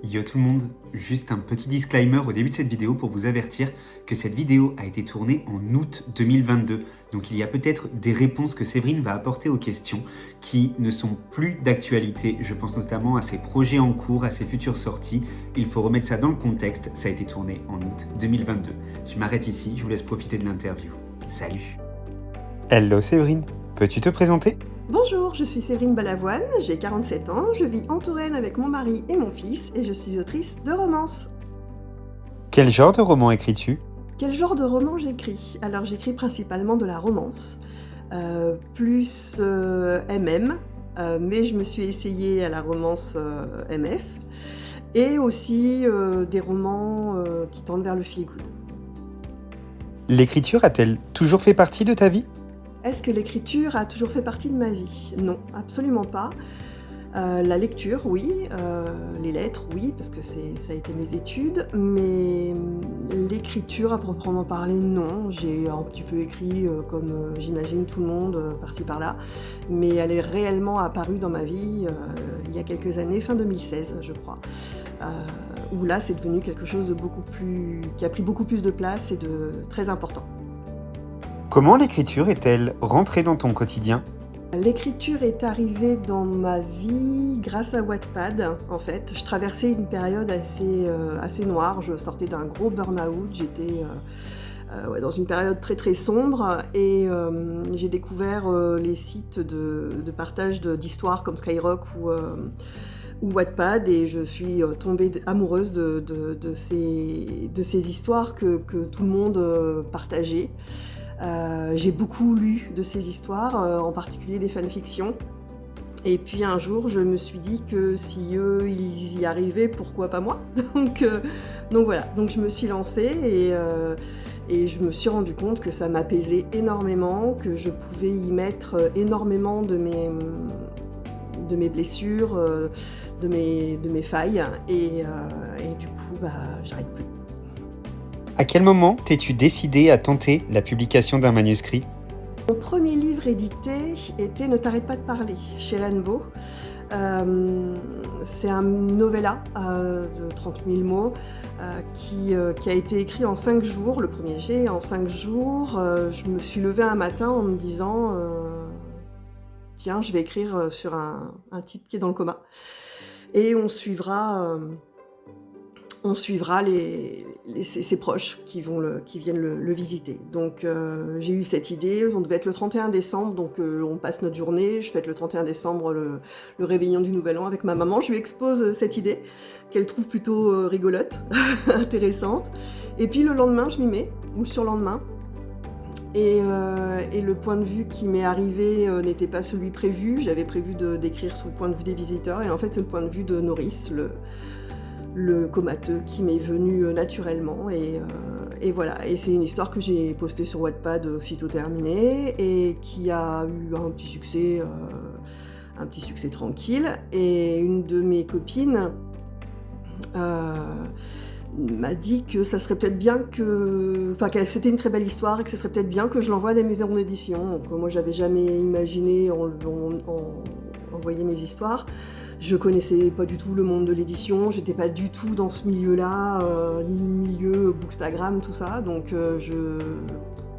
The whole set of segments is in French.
Yo tout le monde, juste un petit disclaimer au début de cette vidéo pour vous avertir que cette vidéo a été tournée en août 2022. Donc il y a peut-être des réponses que Séverine va apporter aux questions qui ne sont plus d'actualité. Je pense notamment à ses projets en cours, à ses futures sorties. Il faut remettre ça dans le contexte, ça a été tourné en août 2022. Je m'arrête ici, je vous laisse profiter de l'interview. Salut. Hello Séverine, peux-tu te présenter ? Bonjour, je suis Séverine Balavoine, j'ai 47 ans, je vis en Touraine avec mon mari et mon fils et je suis autrice de romances. Quel genre de roman écris-tu ? Quel genre de roman j'écris ? Alors j'écris principalement de la romance, plus MM, mais je me suis essayée à la romance MF, et aussi des romans qui tendent vers le feel-good. L'écriture a-t-elle toujours fait partie de ta vie ? Est-ce que l'écriture a toujours fait partie de ma vie ? Non, absolument pas. La lecture, oui. Les lettres, oui, parce que ça a été mes études. Mais l'écriture, à proprement parler, non. J'ai un petit peu écrit, comme j'imagine tout le monde, par-ci par-là. Mais elle est réellement apparue dans ma vie il y a quelques années, fin 2016, je crois. Où là, c'est devenu quelque chose de qui a pris beaucoup plus de place et de très important. Comment l'écriture est-elle rentrée dans ton quotidien ? L'écriture est arrivée dans ma vie grâce à Wattpad, en fait. Je traversais une période assez noire, je sortais d'un gros burn-out, j'étais dans une période très très sombre et j'ai découvert les sites de partage d'histoires comme Skyrock ou Wattpad et je suis tombée amoureuse de ces histoires que tout le monde partageait. J'ai beaucoup lu de ces histoires, en particulier des fanfictions. Et puis un jour, je me suis dit que si eux, ils y arrivaient, pourquoi pas moi ? Donc voilà, donc je me suis lancée et je me suis rendu compte que ça m'apaisait énormément, que je pouvais y mettre énormément de mes blessures, de mes failles. Et du coup, j'arrête plus. À quel moment t'es-tu décidée à tenter la publication d'un manuscrit ? Mon premier livre édité était Ne t'arrête pas de parler, chez Rainbow. C'est un novella de 30 000 mots qui a été écrit en 5 jours, le premier jet. En 5 jours, je me suis levée un matin en me disant tiens, je vais écrire sur un type qui est dans le coma. Et on suivra ses proches qui viennent le visiter. Donc j'ai eu cette idée, on devait être le 31 décembre, donc on passe notre journée, je fête le 31 décembre le réveillon du Nouvel An avec ma maman, je lui expose cette idée, qu'elle trouve plutôt rigolote, intéressante. Et puis le lendemain, je m'y mets, ou le surlendemain, et le point de vue qui m'est arrivé n'était pas celui prévu, j'avais prévu d'écrire sous le point de vue des visiteurs, et en fait c'est le point de vue de Norris, le comateux qui m'est venu naturellement et voilà. Et c'est une histoire que j'ai postée sur Wattpad aussitôt terminée et qui a eu un petit succès tranquille. Et une de mes copines m'a dit que ça serait peut-être bien que c'était une très belle histoire et que ce serait peut-être bien que je l'envoie à des maisons d'édition. Donc moi j'avais jamais imaginé envoyer mes histoires. Je connaissais pas du tout le monde de l'édition, j'étais pas du tout dans ce milieu-là, ni le milieu Bookstagram, tout ça, donc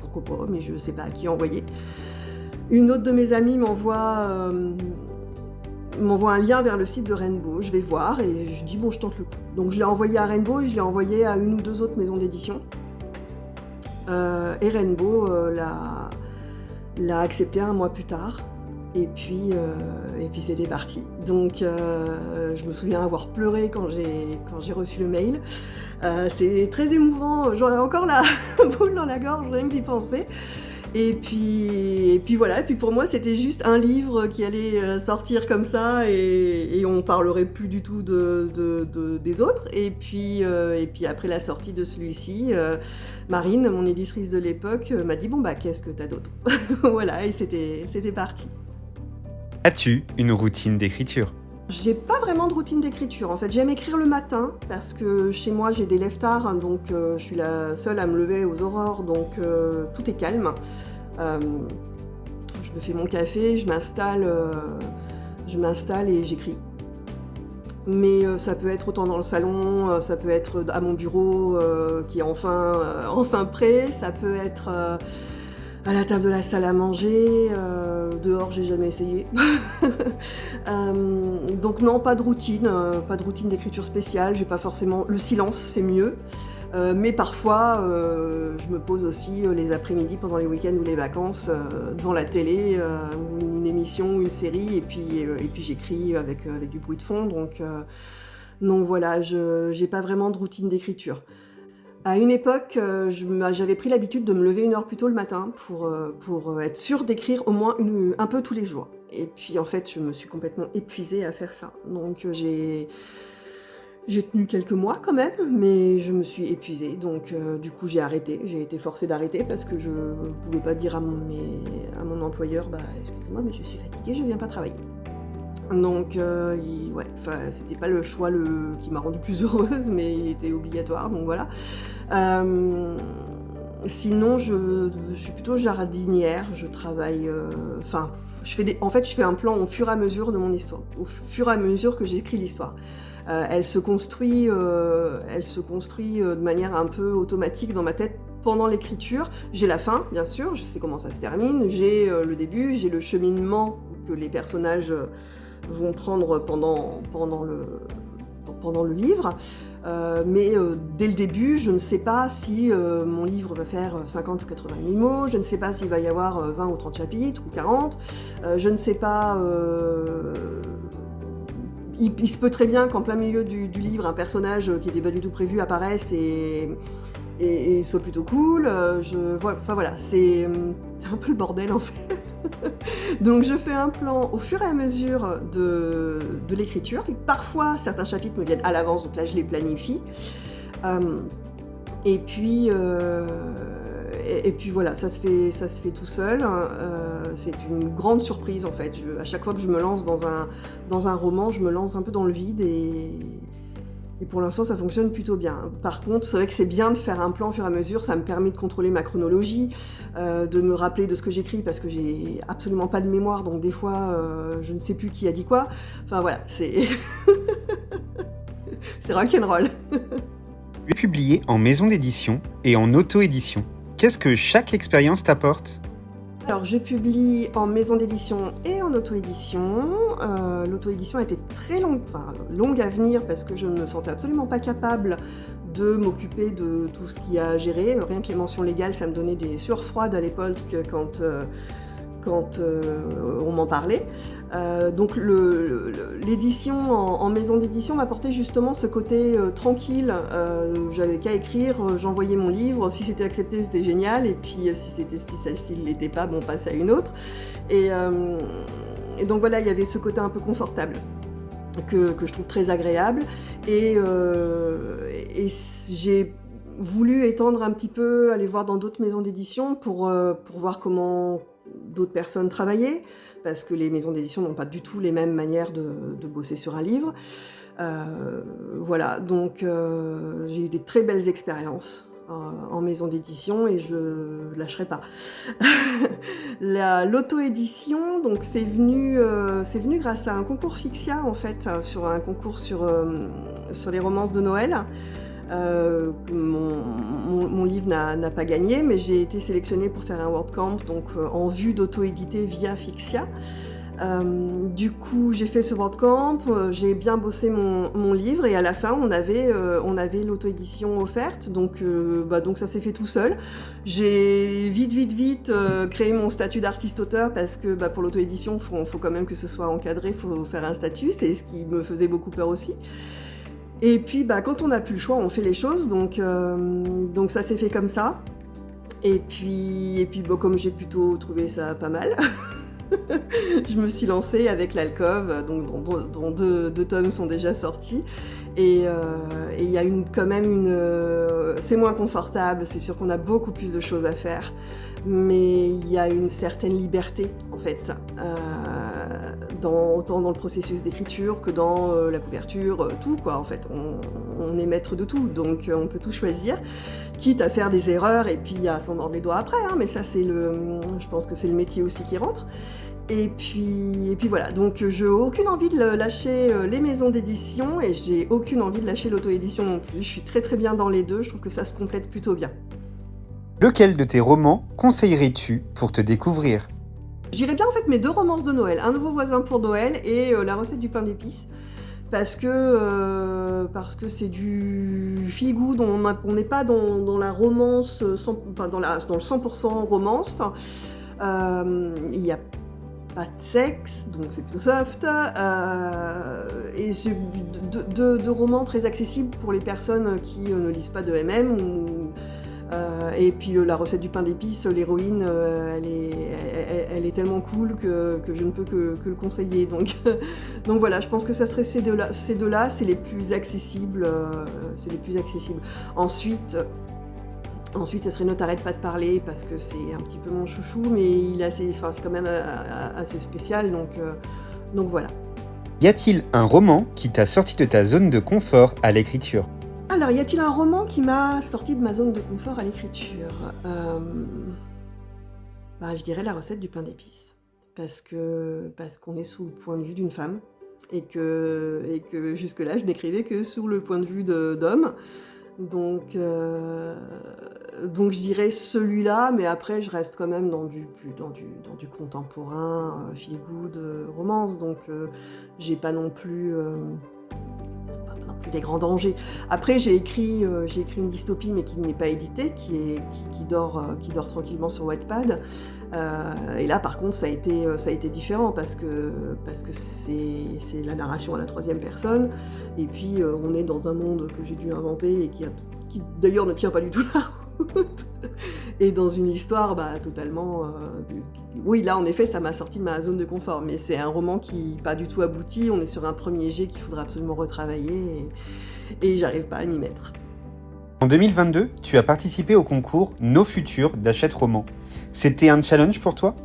pourquoi pas, mais je sais pas à qui envoyer. Une autre de mes amies m'envoie un lien vers le site de Rainbow, je vais voir et je dis bon, je tente le coup. Donc je l'ai envoyé à Rainbow et je l'ai envoyé à une ou deux autres maisons d'édition. Et Rainbow l'a accepté un mois plus tard. Et puis c'était parti. Donc je me souviens avoir pleuré quand j'ai reçu le mail. C'est très émouvant, j'en ai encore la boule dans la gorge rien que d'y penser. Et puis voilà, et puis pour moi c'était juste un livre qui allait sortir comme ça et on parlerait plus du tout des autres. Et puis après la sortie de celui-ci, Marine, mon éditrice de l'époque, m'a dit bon qu'est-ce que t'as d'autre ? Voilà, et c'était parti. As-tu une routine d'écriture ? J'ai pas vraiment de routine d'écriture. En fait, j'aime écrire le matin parce que chez moi j'ai des lève tard, donc je suis la seule à me lever aux aurores, donc tout est calme. Je me fais mon café, je m'installe et j'écris. Mais ça peut être autant dans le salon, ça peut être à mon bureau qui est enfin prêt, ça peut être à la table de la salle à manger, dehors j'ai jamais essayé. Donc non, pas de routine d'écriture spéciale, j'ai pas forcément... Le silence c'est mieux. Mais parfois, je me pose aussi les après-midi pendant les week-ends ou les vacances devant la télé, ou une émission ou une série, et puis j'écris avec du bruit de fond. Donc voilà, je n'ai pas vraiment de routine d'écriture. À une époque, j'avais pris l'habitude de me lever 1 heure plus tôt le matin pour être sûre d'écrire au moins un peu tous les jours. Et puis en fait, je me suis complètement épuisée à faire ça. Donc j'ai tenu quelques mois quand même, mais je me suis épuisée, donc du coup j'ai arrêté. J'ai été forcée d'arrêter parce que je ne pouvais pas dire à mon employeur « Excusez-moi, mais je suis fatiguée, je ne viens pas travailler ». Donc c'était pas le choix qui m'a rendue plus heureuse, mais il était obligatoire, donc voilà. Sinon, je suis plutôt jardinière, je travaille... je fais un plan au fur et à mesure de mon histoire, au fur et à mesure que j'écris l'histoire. Elle se construit de manière un peu automatique dans ma tête pendant l'écriture. J'ai la fin, bien sûr, je sais comment ça se termine, j'ai le début, j'ai le cheminement que les personnages vont prendre pendant le livre. Mais dès le début, je ne sais pas si mon livre va faire 50 ou 80 000 mots, je ne sais pas s'il va y avoir 20 ou 30 chapitres ou 40, je ne sais pas... Il se peut très bien qu'en plein milieu du livre, un personnage qui n'était pas du tout prévu apparaisse et soit plutôt cool. Voilà, c'est un peu le bordel en fait. Donc je fais un plan au fur et à mesure de l'écriture. Et parfois, certains chapitres me viennent à l'avance, donc là je les planifie. Et puis voilà, ça se fait tout seul. C'est une grande surprise en fait. À chaque fois que je me lance dans un roman, je me lance un peu dans le vide et pour l'instant ça fonctionne plutôt bien. Par contre, c'est vrai que c'est bien de faire un plan au fur et à mesure, ça me permet de contrôler ma chronologie, de me rappeler de ce que j'écris parce que j'ai absolument pas de mémoire, donc des fois je ne sais plus qui a dit quoi. Enfin voilà, c'est c'est rock'n'roll. Tu es publié en maison d'édition et en auto-édition. Qu'est-ce que chaque expérience t'apporte ? Alors, je publie en maison d'édition et en auto-édition. L'auto-édition a été très longue à venir parce que je ne me sentais absolument pas capable de m'occuper de tout ce qu'il y a à gérer. Rien que les mentions légales, ça me donnait des sueurs froides à l'époque quand on m'en parlait. Donc l'édition en maison d'édition m'apportait justement ce côté tranquille. J'avais qu'à écrire, j'envoyais mon livre, si c'était accepté c'était génial, et puis si ne l'était pas, bon, on passe à une autre. Et donc voilà, il y avait ce côté un peu confortable que je trouve très agréable, et j'ai voulu étendre un petit peu, aller voir dans d'autres maisons d'édition pour voir comment d'autres personnes travaillaient, parce que les maisons d'édition n'ont pas du tout les mêmes manières de bosser sur un livre. Voilà, donc j'ai eu des très belles expériences en maison d'édition et je ne lâcherai pas. L'auto-édition, donc c'est venu grâce à un concours Fixia en fait, sur un concours sur les romances de Noël. Mon livre n'a pas gagné, mais j'ai été sélectionnée pour faire un WordCamp, donc en vue d'auto-éditer via Fixia. Du coup, j'ai fait ce WordCamp, j'ai bien bossé mon livre, et à la fin, on avait l'auto-édition offerte, donc ça s'est fait tout seul. J'ai vite créé mon statut d'artiste-auteur, parce que pour l'auto-édition, faut quand même que ce soit encadré, il faut faire un statut, c'est ce qui me faisait beaucoup peur aussi. Et puis quand on n'a plus le choix, on fait les choses, donc ça s'est fait comme ça. Et puis comme j'ai plutôt trouvé ça pas mal, je me suis lancée avec l'Alcôve, dont deux tomes sont déjà sortis. Et il y a quand même c'est moins confortable, c'est sûr qu'on a beaucoup plus de choses à faire, mais il y a une certaine liberté en fait, autant dans le processus d'écriture que dans la couverture, tout quoi en fait. On est maître de tout, donc on peut tout choisir, quitte à faire des erreurs et puis à s'en mordre les doigts après, hein, mais ça je pense que c'est le métier aussi qui rentre. Et puis voilà, donc j'ai aucune envie de lâcher les maisons d'édition et j'ai aucune envie de lâcher l'auto-édition non plus. Je suis très très bien dans les deux, je trouve que ça se complète plutôt bien. Lequel de tes romans conseillerais-tu pour te découvrir ? Je dirais bien en fait mes 2 romances de Noël, Un nouveau voisin pour Noël et La recette du pain d'épices. Parce que c'est du feel good, on n'est pas dans la romance, dans le 100% romance. Il n'y a pas de sexe, donc c'est plutôt soft. Et c'est 2 romans très accessibles pour les personnes qui ne lisent pas de MM. Et puis La recette du pain d'épices, l'héroïne, elle est tellement cool que je ne peux que le conseiller. Donc voilà, je pense que ça serait ces deux-là, c'est les plus accessibles. Ensuite, ça serait Ne t'arrête pas de parler, parce que c'est un petit peu mon chouchou, mais c'est quand même assez spécial, donc voilà. Y a-t-il un roman qui t'a sorti de ta zone de confort à l'écriture ? Alors, y a-t-il un roman qui m'a sorti de ma zone de confort à l'écriture ? Je dirais La recette du pain d'épices, parce qu'on est sous le point de vue d'une femme, et que jusque-là, je n'écrivais que sous le point de vue d'homme. Donc je dirais celui-là, mais après je reste quand même dans du contemporain, feel good, romance, donc j'ai pas non plus des grands dangers. Après j'ai écrit une dystopie, mais qui n'est pas éditée, qui dort tranquillement sur Wattpad. Et là par contre ça a été différent, parce que c'est la narration à la 3e personne, et puis on est dans un monde que j'ai dû inventer et qui d'ailleurs ne tient pas du tout la route, et dans une histoire totalement... Oui, là en effet ça m'a sorti de ma zone de confort, mais c'est un roman qui pas du tout abouti, on est sur un premier jet qu'il faudra absolument retravailler, et j'arrive pas à m'y mettre. En 2022, tu as participé au concours Nos Futurs d'Hachette Roman. C'était un challenge pour toi ?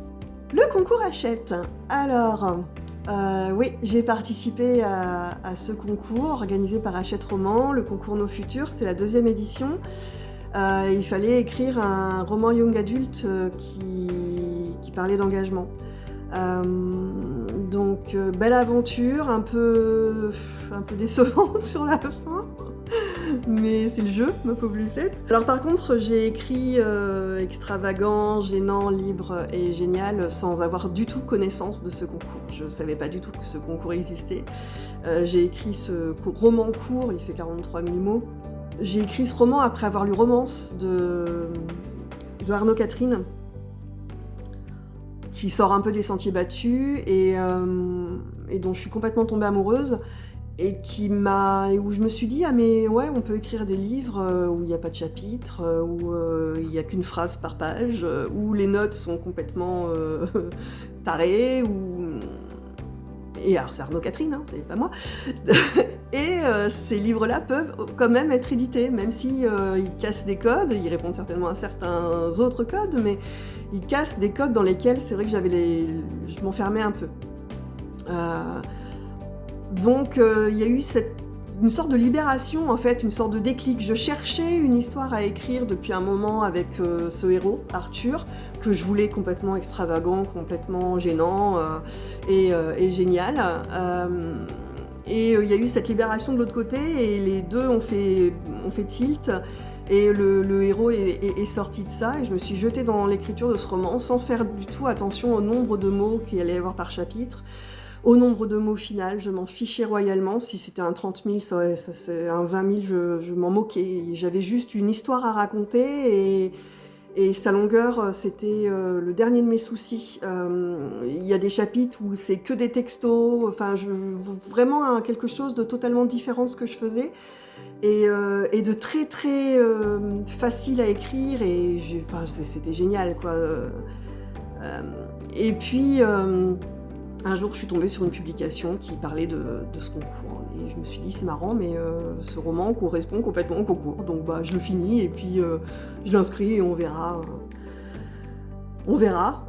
Le concours Hachette. Alors, oui, j'ai participé à ce concours organisé par Hachette Roman, le concours Nos Futurs, c'est la 2e édition. Il fallait écrire un roman young adulte qui parlait d'engagement. Donc, belle aventure, un peu décevante sur la fin. Mais c'est le jeu, ma pauvre Lucette. Alors par contre, j'ai écrit extravagant, gênant, libre et génial sans avoir du tout connaissance de ce concours. Je ne savais pas du tout que ce concours existait. J'ai écrit ce roman court, il fait 43 000 mots. J'ai écrit ce roman après avoir lu Romance de Arnaud Catherine, qui sort un peu des sentiers battus et dont je suis complètement tombée amoureuse. Et où je me suis dit, ah mais ouais, on peut écrire des livres où il n'y a pas de chapitre, où il n'y a qu'une phrase par page, où les notes sont complètement tarées, et alors c'est Arnaud Catherine, hein, c'est pas moi. Et ces livres-là peuvent quand même être édités, même si ils cassent des codes, ils répondent certainement à certains autres codes, mais ils cassent des codes dans lesquels c'est vrai que je m'enfermais un peu. Donc il y a eu une sorte de libération, en fait, une sorte de déclic. Je cherchais une histoire à écrire depuis un moment avec ce héros, Arthur, que je voulais complètement extravagant, complètement gênant et génial. Et il y a eu cette libération de l'autre côté, et les deux ont fait tilt. Et le héros est sorti de ça, et je me suis jetée dans l'écriture de ce roman sans faire du tout attention au nombre de mots qu'il allait y avoir par chapitre. Au nombre de mots final, je m'en fichais royalement. Si c'était un 30 000, un 20 000, je m'en moquais. J'avais juste une histoire à raconter, et sa longueur, c'était le dernier de mes soucis. Il y a des chapitres où c'est que des textos, vraiment quelque chose de totalement différent de ce que je faisais, et de très très facile à écrire, et c'était génial, quoi. Et puis... un jour, je suis tombée sur une publication qui parlait de ce concours, et je me suis dit, c'est marrant, mais ce roman correspond complètement au concours, donc je le finis, et puis je l'inscris, et on verra.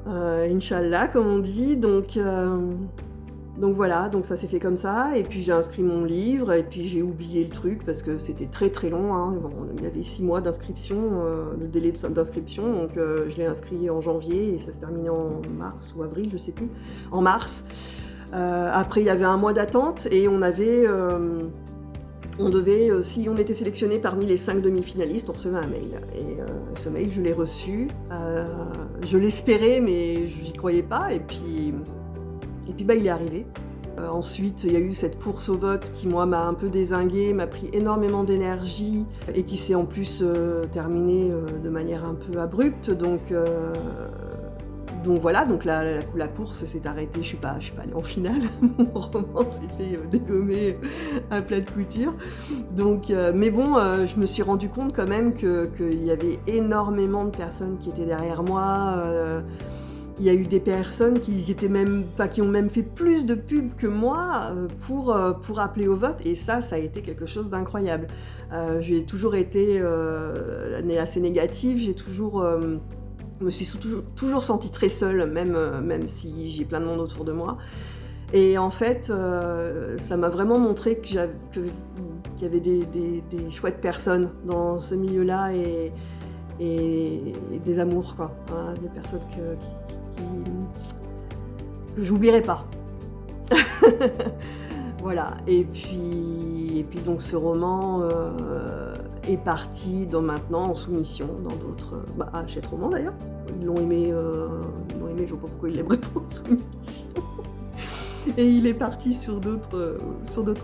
Inch'Allah, comme on dit. Donc Donc voilà, donc ça s'est fait comme ça, et puis j'ai inscrit mon livre, et puis j'ai oublié le truc parce que c'était très très long, hein. Bon, il y avait 6 mois d'inscription, de délai d'inscription, donc je l'ai inscrit en janvier, et ça se terminait en mars ou avril, je sais plus, en mars. Après il y avait un mois d'attente, et on devait, si on était sélectionné parmi les 5 demi-finalistes, on recevait un mail. Et ce mail, je l'ai reçu. Je l'espérais, mais je n'y croyais pas. Et puis il est arrivé. Ensuite, il y a eu cette course au vote qui, moi, m'a un peu dézinguée, m'a pris énormément d'énergie, et qui s'est en plus terminée de manière un peu abrupte. Donc voilà, donc la course s'est arrêtée, je suis pas allée en finale, mon roman s'est fait dégommer à plat de couture. Donc, mais bon, je me suis rendu compte quand même qu'il y avait énormément de personnes qui étaient derrière moi. Il y a eu des personnes qui ont même fait plus de pubs que moi pour appeler au vote, et ça a été quelque chose d'incroyable. J'ai toujours été assez négative, je me suis toujours sentie très seule, même si j'ai plein de monde autour de moi. Et en fait, ça m'a vraiment montré qu'il y avait des chouettes personnes dans ce milieu-là, et des amours, quoi. Hein, des personnes que j'oublierai pas. Voilà, et puis donc ce roman est parti maintenant en soumission dans d'autres... à Hachette Roman d'ailleurs. Ils l'ont aimé, je ne vois pas pourquoi ils l'aimeraient pas en soumission. Et il est parti sur d'autres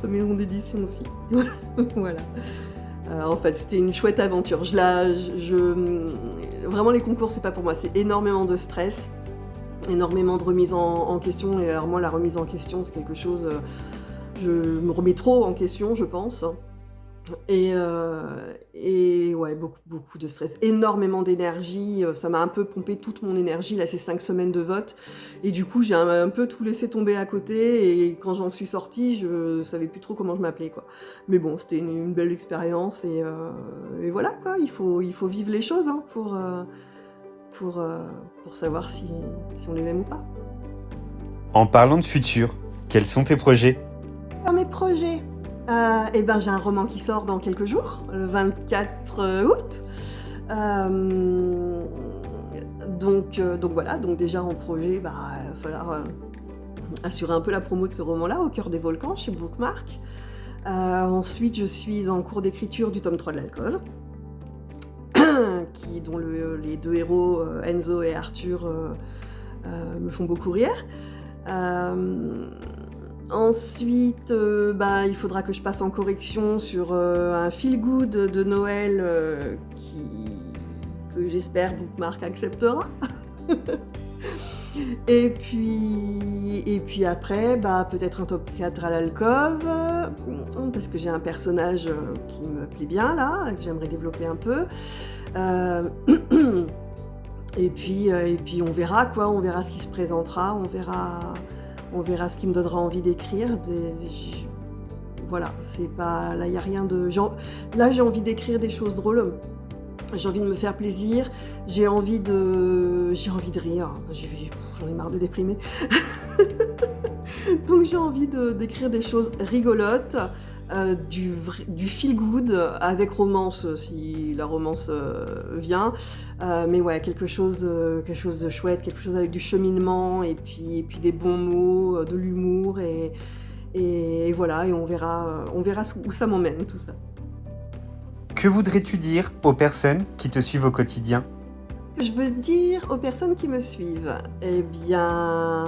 maisons d'édition aussi. Voilà. En fait, c'était une chouette aventure. Vraiment, les concours, c'est pas pour moi. C'est énormément de stress, énormément de remise en question. Et alors moi, la remise en question, c'est quelque chose... je me remets trop en question, je pense. Et ouais, beaucoup de stress, énormément d'énergie. Ça m'a un peu pompé toute mon énergie, là, ces 5 semaines de vote. Et du coup, j'ai un peu tout laissé tomber à côté. Et quand j'en suis sortie, je savais plus trop comment je m'appelais, quoi. Mais bon, c'était une belle expérience. Et voilà, quoi. Il faut vivre les choses, hein, pour savoir si on les aime ou pas. En parlant de futur, quels sont tes projets ? Mes projets, j'ai un roman qui sort dans quelques jours, le 24 août. Donc voilà, donc déjà en projet, il va falloir assurer un peu la promo de ce roman-là, Au cœur des volcans, chez Bookmark. Ensuite, je suis en cours d'écriture du tome 3 de l'Alcôve, dont les 2 héros, Enzo et Arthur, me font beaucoup rire. Ensuite, il faudra que je passe en correction sur un feel-good de Noël que j'espère Bookmark acceptera. Et puis après, peut-être un top 4 à l'Alcôve, parce que j'ai un personnage qui me plaît bien là, que j'aimerais développer un peu. Et puis on verra, quoi, on verra ce qui se présentera, on verra ce qui me donnera envie d'écrire. Voilà, c'est pas... Là, il n'y a rien de... Là, j'ai envie d'écrire des choses drôles. J'ai envie de me faire plaisir. J'ai envie de rire. J'en ai marre de déprimer. Donc, j'ai envie d'écrire des choses rigolotes, du feel good, avec romance, si la romance vient. Mais ouais, quelque chose de chouette, quelque chose avec du cheminement, et puis des bons mots, de l'humour, et voilà, et on verra où ça m'emmène, tout ça. Que voudrais-tu dire aux personnes qui te suivent au quotidien ? Que je veux dire aux personnes qui me suivent, eh bien,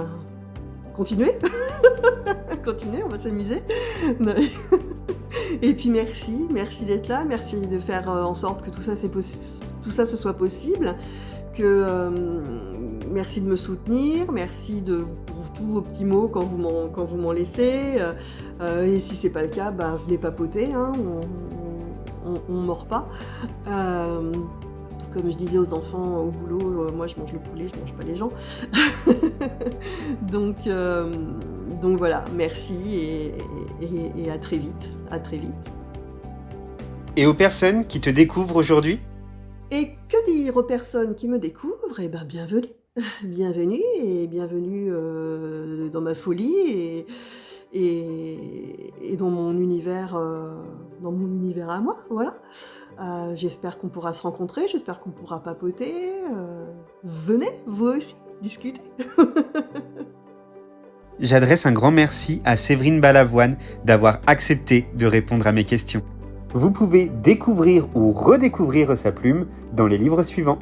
continuez. Continuez, on va s'amuser. Et puis merci d'être là, merci de faire en sorte que tout ça ce soit possible, merci de me soutenir, merci pour tous vos petits mots quand vous m'en laissez, et si c'est pas le cas, venez papoter, hein, on mord pas. Comme je disais aux enfants au boulot, moi je mange le poulet, je mange pas les gens. Donc voilà, merci, et à très vite. Et aux personnes qui te découvrent aujourd'hui ? Et que dire aux personnes qui me découvrent ? Eh bien, bienvenue. Bienvenue et bienvenue, dans ma folie et dans mon univers à moi, voilà. J'espère qu'on pourra se rencontrer, j'espère qu'on pourra papoter, venez, vous aussi, discuter. J'adresse un grand merci à Séverine Balavoine d'avoir accepté de répondre à mes questions. Vous pouvez découvrir ou redécouvrir sa plume dans les livres suivants.